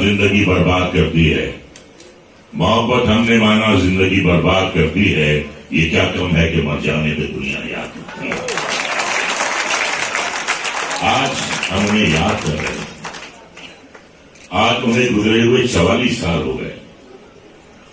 जिंदगी बर्बाद करती है, मोहब्बत हमने माना जिंदगी बर्बाद करती है। ये क्या कम है कि मर जाने पे दुनिया याद करती है। आज हम उन्हें याद कर रहे हैं। आज उन्हें गुजरे हुए 44 साल हो गए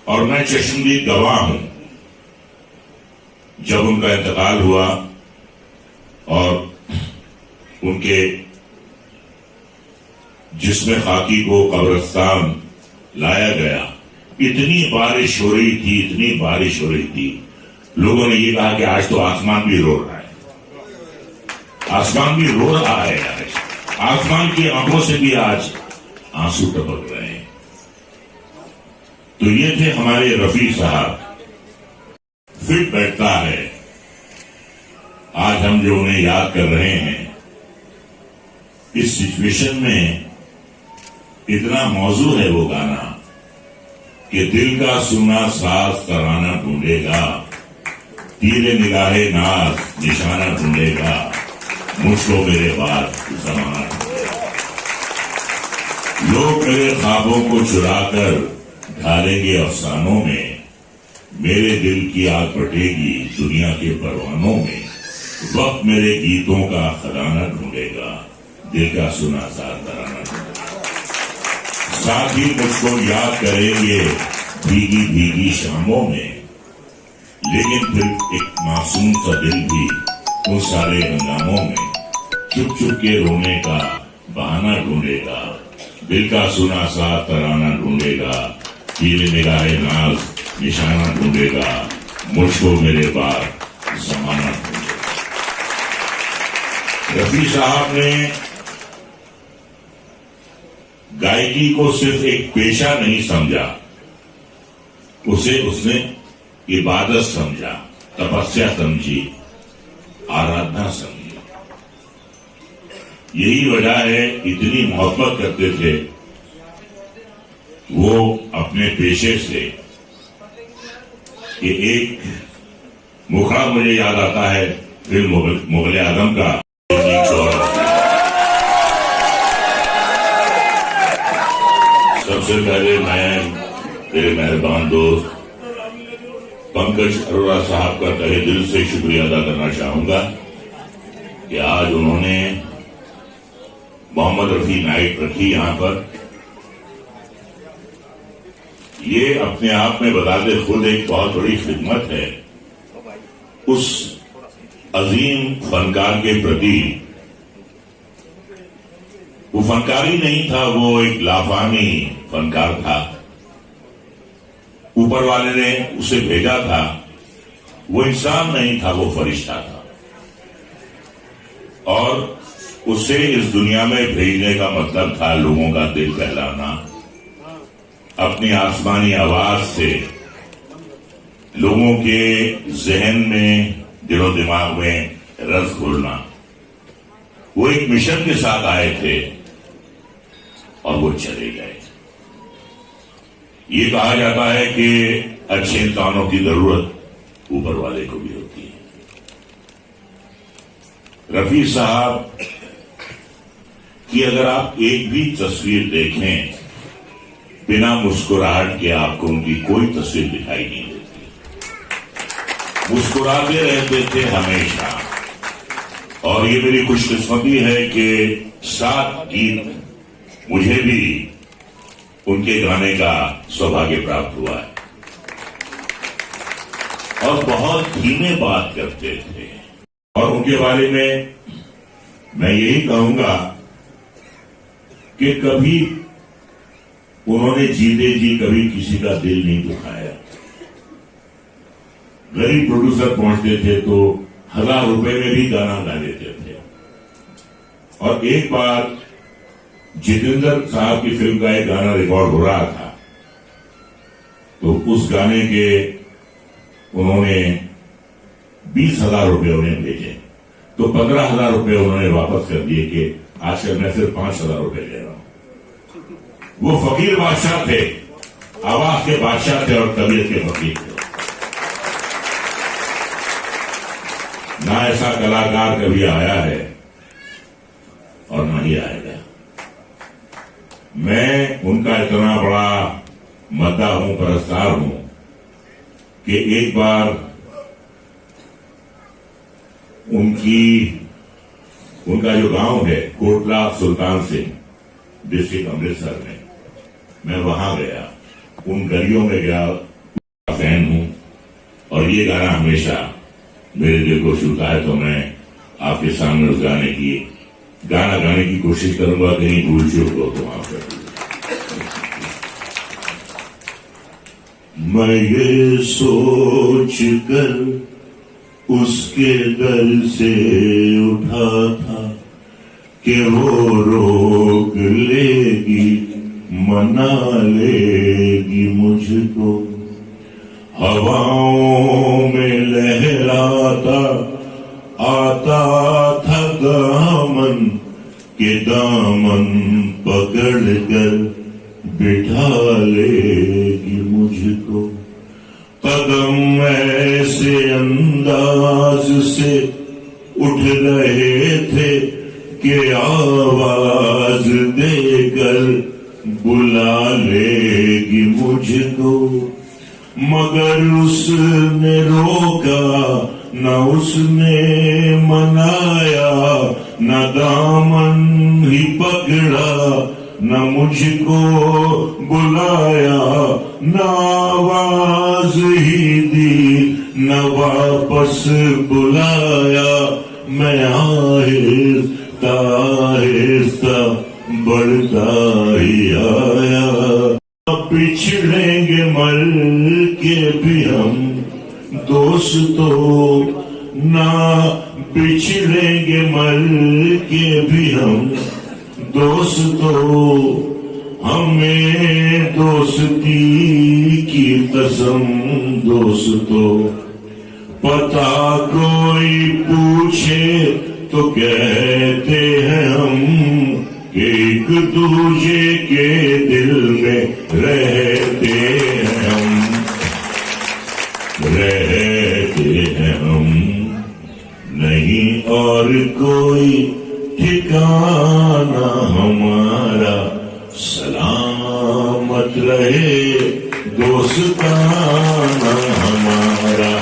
और मैं चश्मदीद गवाह हूं जब उनका इंतकाल हुआ और उनके जिस्म खाकी को कब्रिस्तान लाया गया। इतनी बारिश हो रही थी, इतनी बारिश हो रही थी, लोगों ने ये कहा कि आज तो आसमान भी रो रहा है, आसमान भी रो रहा है, आज आसमान की आंखों से भी आज आंसू टपक रहे हैं। तो ये थे हमारे रफी साहब। फिट बैठता है। आज हम जो उन्हें याद कर रहे हैं, इस सिचुएशन में इतना मौजू है वो गाना कि दिल का सुना साज तराना ढूंढेगा, तीरे निगाहे नाज निशाना ढूंढेगा, मुझको मेरे बाद जमाना ढूंढेगा। लोग मेरे ख्वाबों को चुराकर ढालेंगे अफसानों में, मेरे दिल की आग पटेगी दुनिया के परवानों में, वक्त मेरे गीतों का खजाना ढूंढेगा, दिल का सुना साज तराना ढूंढेगा। साथ ही मुझको याद करेंगे भीगी भीगी शामों में, लेकिन फिर एक मासूम सा दिल भी उन सारे हंगामों में चुप चुप के रोने का बहाना ढूंढेगा, दिल का सुना सा तराना ढूंढेगा, हीरे निगाहे नाज निशाना ढूंढेगा, मुझको मेरे बाद जमाना ढूंढेगा। रफी साहब ने गायकी को सिर्फ एक पेशा नहीं समझा, उसे उसने इबादत समझा, तपस्या समझी, आराधना समझी। यही वजह है इतनी मोहब्बत करते थे वो अपने पेशे से कि एक मुखड़ा मुझे याद आता है फिल्म मुगल आजम का। सबसे पहले मैं मेरे मेहरबान दोस्त पंकज अरोड़ा साहब का तहे दिल से शुक्रिया अदा करना चाहूंगा कि आज उन्होंने मोहम्मद रफी नाइट रखी यहां पर। ये अपने आप में बताते खुद एक बहुत बड़ी खिदमत है उस अजीम फनकार के प्रति। वो फनकार ही नहीं था, वो एक लाफानी फनकार था। ऊपर वाले ने उसे भेजा था, वो इंसान नहीं था, वो फरिश्ता था। और उसे इस दुनिया में भेजने का मतलब था लोगों का दिल बहलाना, अपनी आसमानी आवाज से लोगों के जहन में, दिलो दिमाग में रस घोलना। वो एक मिशन के साथ आए थे और वो चले गए। ये कहा जाता है कि अच्छे इंसानों की जरूरत ऊपर वाले को भी होती है। रफी साहब की अगर आप एक भी तस्वीर देखें, बिना मुस्कुराहट के आपको उनकी कोई तस्वीर दिखाई नहीं देती। मुस्कुराते रहते थे हमेशा। और ये मेरी खुशकिस्मती है कि 7 गीत मुझे भी उनके गाने का सौभाग्य प्राप्त हुआ है। और बहुत धीमे बात करते थे। और उनके बारे में मैं यही कहूंगा कि कभी उन्होंने जीते जी कभी किसी का दिल नहीं दुखाया। गरीब प्रोड्यूसर पहुंचते थे तो 1000 रुपए में भी गाना गा देते थे। और एक बार जितेंद्र साहब की फिल्म का एक गाना रिकॉर्ड हो रहा था, तो उस गाने के उन्होंने 20,000 रुपए उन्हें भेजे, तो 15,000 रुपए उन्होंने वापस कर दिए कि आजकल मैं सिर्फ 5,000 रुपए ले रहा हूं। वो फकीर बादशाह थे, आवाज के बादशाह थे और तबीयत के फकीर थे। ना ऐसा कलाकार कभी आया है और ना ही आएगा। मैं उनका इतना बड़ा मद्दा हूं, परस्तार हूं कि एक बार उनका जो गांव है कोटला सुल्तान सिंह, डिस्ट्रिक्ट अमृतसर में, मैं वहां गया, उन गलियों में गया, फैन हूं और ये गाना हमेशा मेरे दिल को छूता है। तो मैं आपके सामने उस गाना गाने की कोशिश करूंगा, कहीं भूल चूक हो तो माफ कर दीजिए। मैं ये सोच कर उसके दर से उठा था कि वो रोक लेगी, मना लेगी मुझको, हवाओं में लहराता आता था दामन के दामन पकड़ कर बिठा लेगी मुझको, कदम ऐसे अंदाज से उठ रहे थे कि आवाज देकर बुला लेगी मुझको, मगर उसने रोका न उसने मनाया, न दामन ही पकड़ा, न मुझको बुलाया, न आवाज ही दी, न वापस बुलाया। मैं आहिस्ता आहिस्ता बढ़ता ही आया, पिछड़ेंगे मर के भी हम दोस्तों, ना पिछड़ेंगे मर के भी हम दोस्तों, हमें दोस्ती की कसम दोस्तों, पता कोई पूछे तो कहते हैं हम एक दूजे के दिल में रहते हैं हम, नहीं और कोई ठिकाना हमारा, सलामत रहे दोस्ताना हमारा।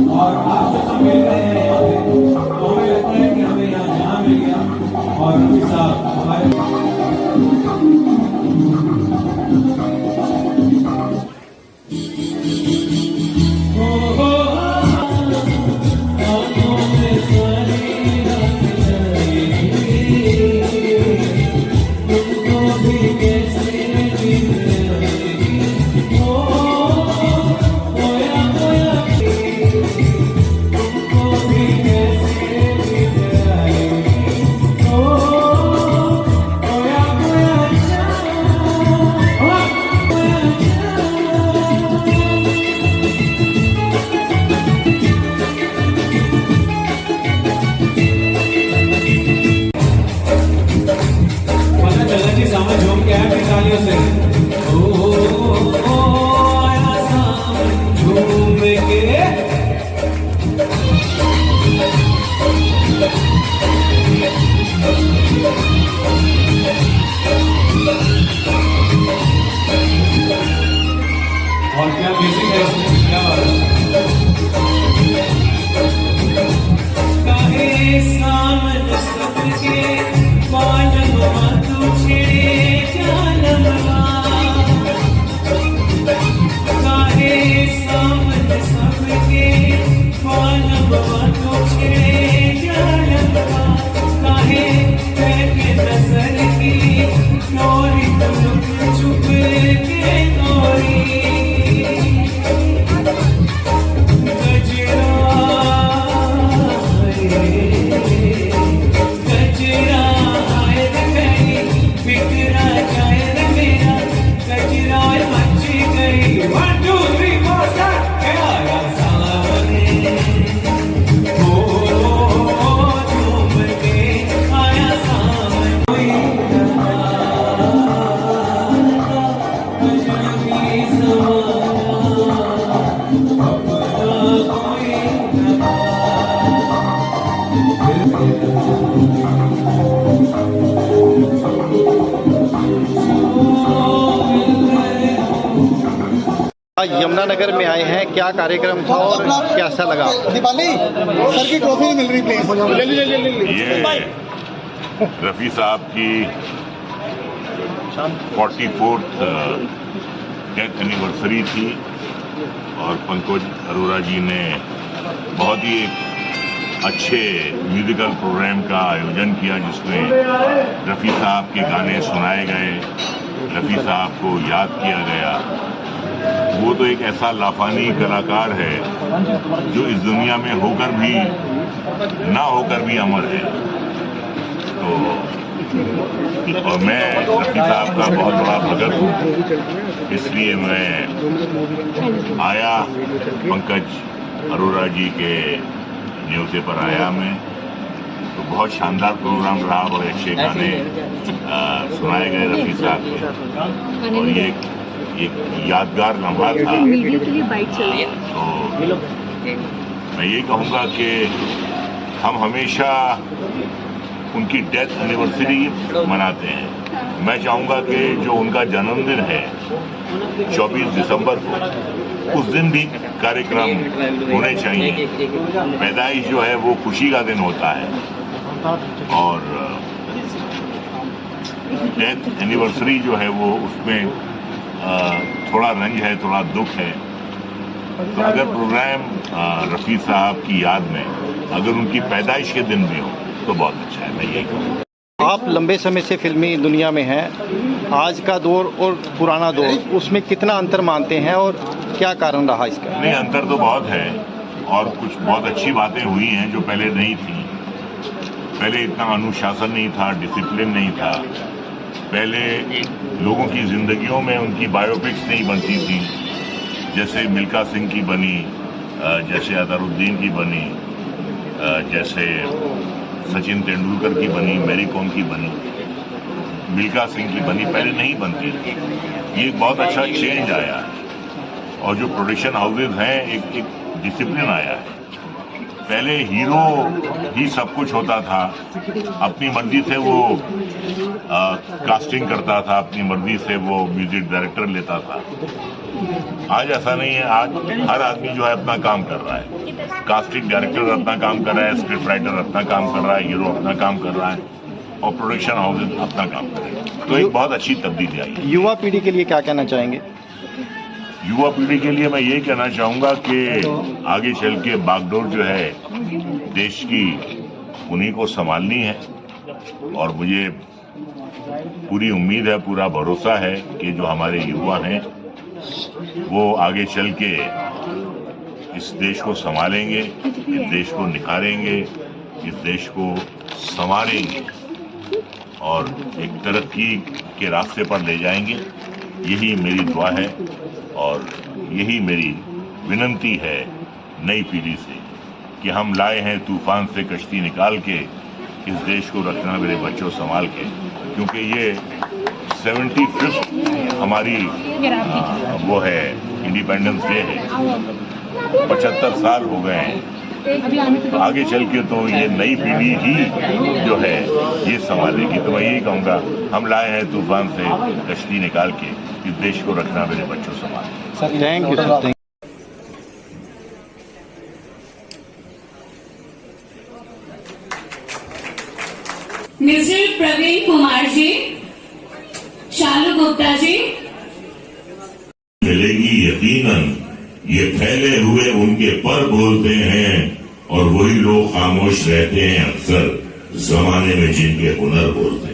और आप जो सब मिल रहे हैं यहाँ पे, तो हमें लगता है कि हमें यहाँ जहाँ मिल गया और रफी साहब हमारे और क्या म्यूजिक है इसमें, क्या बात है। काहे सामन सबके पालवा तू छेड़े जानवा, काहे सामन सबके पालवा तू छेड़े जानवा, काहे के नजर की नौरी तुम चुप के नौरी, One, two, three, four. आज यमुनानगर में आए हैं, क्या कार्यक्रम था और कैसा लगा? दीपाली सर की ट्रॉफी नहीं मिल रही, प्लीज। ये रफ़ी साहब की 44th डेथ एनिवर्सरी थी और पंकज अरोड़ा जी ने बहुत ही अच्छे म्यूजिकल प्रोग्राम का आयोजन किया, जिसमें रफ़ी साहब के गाने सुनाए गए, रफ़ी साहब को याद किया गया। वो तो एक ऐसा लाफानी कलाकार है जो इस दुनिया में होकर भी ना होकर भी अमर है। तो और मैं रफ़ी साहब का बहुत बड़ा भगत हूँ, इसलिए मैं आया, पंकज अरोड़ा जी के न्योते पर आया मैं। तो बहुत शानदार प्रोग्राम रहा, बड़े अच्छे गाने सुनाए गए रफ़ी साहब के, और ये एक यादगार लम्हा था। तो मैं ये कहूँगा कि हम हमेशा उनकी डेथ एनिवर्सरी मनाते हैं। मैं चाहूँगा कि जो उनका जन्मदिन है 24 दिसंबर को, उस दिन भी कार्यक्रम होने चाहिए। पैदाइश जो है वो खुशी का दिन होता है, और डेथ एनिवर्सरी जो है वो उसमें थोड़ा रंज है, थोड़ा दुख है। तो अगर प्रोग्राम रफ़ी साहब की याद में अगर उनकी पैदाइश के दिन भी हो तो बहुत अच्छा है, मैं यही कहूँगा। आप लंबे समय से फिल्मी दुनिया में हैं, आज का दौर और पुराना दौर, उसमें कितना अंतर मानते हैं और क्या कारण रहा इसका? नहीं, अंतर तो बहुत है और कुछ बहुत अच्छी बातें हुई हैं जो पहले नहीं थी। पहले इतना अनुशासन नहीं था, डिसिप्लिन नहीं था। पहले लोगों की जिंदगियों में उनकी बायोपिक्स नहीं बनती थी, जैसे मिल्खा सिंह की बनी, जैसे अजहरुद्दीन की बनी, जैसे सचिन तेंदुलकर की बनी, मैरी कॉम की बनी, मिल्खा सिंह की बनी, पहले नहीं बनती थी। ये एक बहुत अच्छा चेंज आया है, और जो प्रोडक्शन हाउसेज हैं एक डिसिप्लिन आया है। पहले हीरो ही सब कुछ होता था, अपनी मर्जी से वो कास्टिंग करता था, अपनी मर्जी से वो म्यूजिक डायरेक्टर लेता था। आज ऐसा नहीं है, आज हर आदमी जो है अपना काम कर रहा है। कास्टिंग डायरेक्टर अपना काम कर रहा है, स्क्रिप्ट राइटर अपना काम कर रहा है, हीरो अपना काम कर रहा है, और प्रोडक्शन हाउसेज अपना काम कर रहे हैं। तो एक बहुत अच्छी तब्दीली आई है। युवा पीढ़ी के लिए क्या कहना चाहेंगे? युवा पीढ़ी के लिए मैं ये कहना चाहूँगा कि आगे चल के बागडोर जो है देश की, उन्हीं को संभालनी है, और मुझे पूरी उम्मीद है, पूरा भरोसा है कि जो हमारे युवा हैं वो आगे चल के इस देश को संभालेंगे, इस देश को निखारेंगे, इस देश को संवारेंगे और एक तरक्की के रास्ते पर ले जाएंगे। यही मेरी दुआ है और यही मेरी विनती है नई पीढ़ी से कि हम लाए हैं तूफान से कश्ती निकाल के, इस देश को रखना मेरे बच्चों संभाल के, क्योंकि ये 75th हमारी वो है, इंडिपेंडेंस डे है। 75 साल हो गए हैं, तो आगे चल के तो ये नई पीढ़ी ही जो है ये संभालेगी। तो मैं यही कहूँगा, हम लाए हैं तूफान से कश्ती निकाल के, इस देश को रखना मेरे बच्चों संभाल। Thank you sir. Mister Praveen Kumar ji, Shalu Gupta ji, मिलेगी यकीनन। ये फैले हुए उनके पर बोलते हैं, और वही लोग खामोश रहते हैं अक्सर जमाने में जिनके हुनर बोलते हैं।